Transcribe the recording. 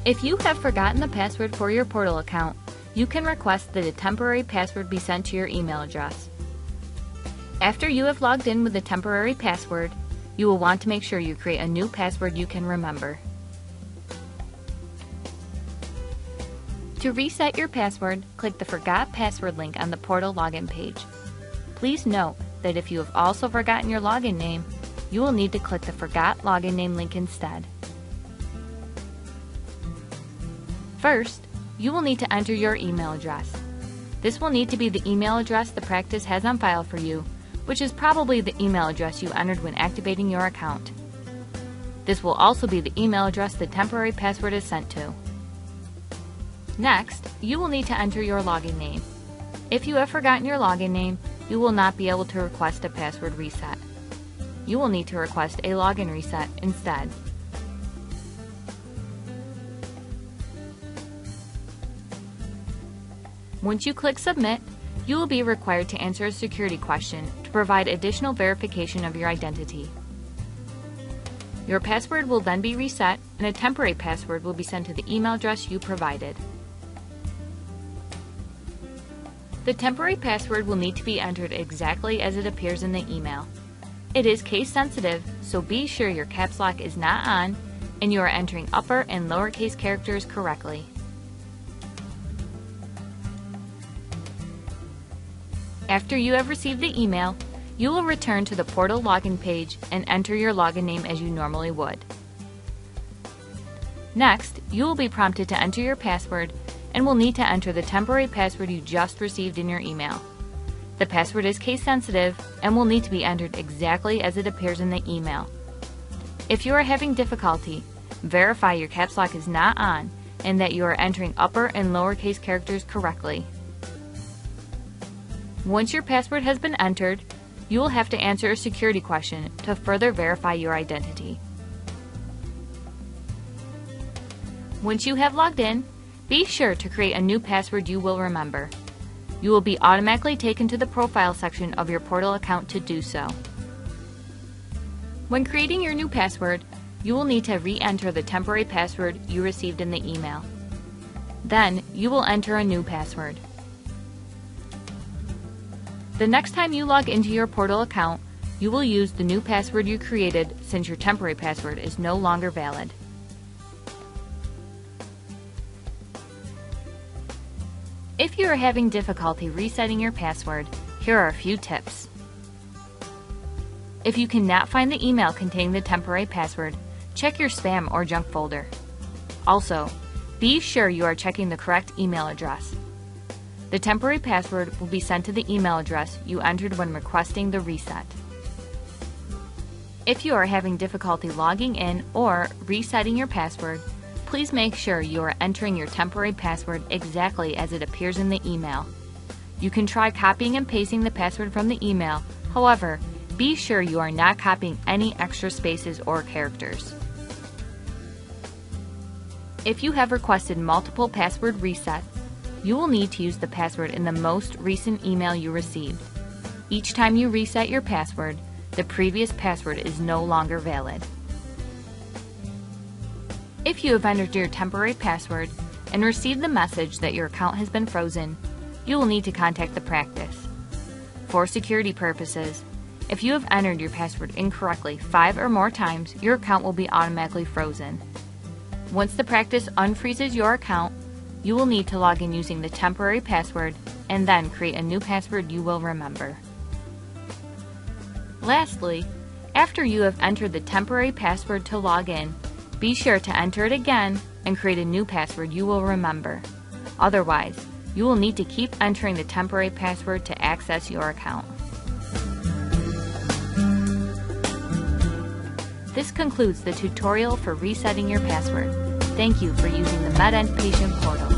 If you have forgotten the password for your portal account, you can request that a temporary password be sent to your email address. After you have logged in with a temporary password, you will want to make sure you create a new password you can remember. To reset your password, click the Forgot Password link on the portal login page. Please note that if you have also forgotten your login name, you will need to click the Forgot Login Name link instead. First, you will need to enter your email address. This will need to be the email address the practice has on file for you, which is probably the email address you entered when activating your account. This will also be the email address the temporary password is sent to. Next, you will need to enter your login name. If you have forgotten your login name, you will not be able to request a password reset. You will need to request a login reset instead. Once you click Submit, you will be required to answer a security question to provide additional verification of your identity. Your password will then be reset, and a temporary password will be sent to the email address you provided. The temporary password will need to be entered exactly as it appears in the email. It is case sensitive, so be sure your caps lock is not on and you are entering upper and lowercase characters correctly. After you have received the email, you will return to the portal login page and enter your login name as you normally would. Next, you will be prompted to enter your password and will need to enter the temporary password you just received in your email. The password is case sensitive and will need to be entered exactly as it appears in the email. If you are having difficulty, verify your caps lock is not on and that you are entering upper and lowercase characters correctly. Once your password has been entered, you will have to answer a security question to further verify your identity. Once you have logged in, be sure to create a new password you will remember. You will be automatically taken to the profile section of your portal account to do so. When creating your new password, you will need to re-enter the temporary password you received in the email. Then, you will enter a new password. The next time you log into your portal account, you will use the new password you created since your temporary password is no longer valid. If you are having difficulty resetting your password, here are a few tips. If you cannot find the email containing the temporary password, check your spam or junk folder. Also, be sure you are checking the correct email address. The temporary password will be sent to the email address you entered when requesting the reset. If you are having difficulty logging in or resetting your password, please make sure you are entering your temporary password exactly as it appears in the email. You can try copying and pasting the password from the email, however, be sure you are not copying any extra spaces or characters. If you have requested multiple password resets, you will need to use the password in the most recent email you received. Each time you reset your password, the previous password is no longer valid. If you have entered your temporary password and received the message that your account has been frozen, you will need to contact the practice. For security purposes, if you have entered your password incorrectly 5 or more times, your account will be automatically frozen. Once the practice unfreezes your account, you will need to log in using the temporary password and then create a new password you will remember. Lastly, after you have entered the temporary password to log in, be sure to enter it again and create a new password you will remember. Otherwise, you will need to keep entering the temporary password to access your account. This concludes the tutorial for resetting your password. Thank you for using the MedEnd Patient Portal.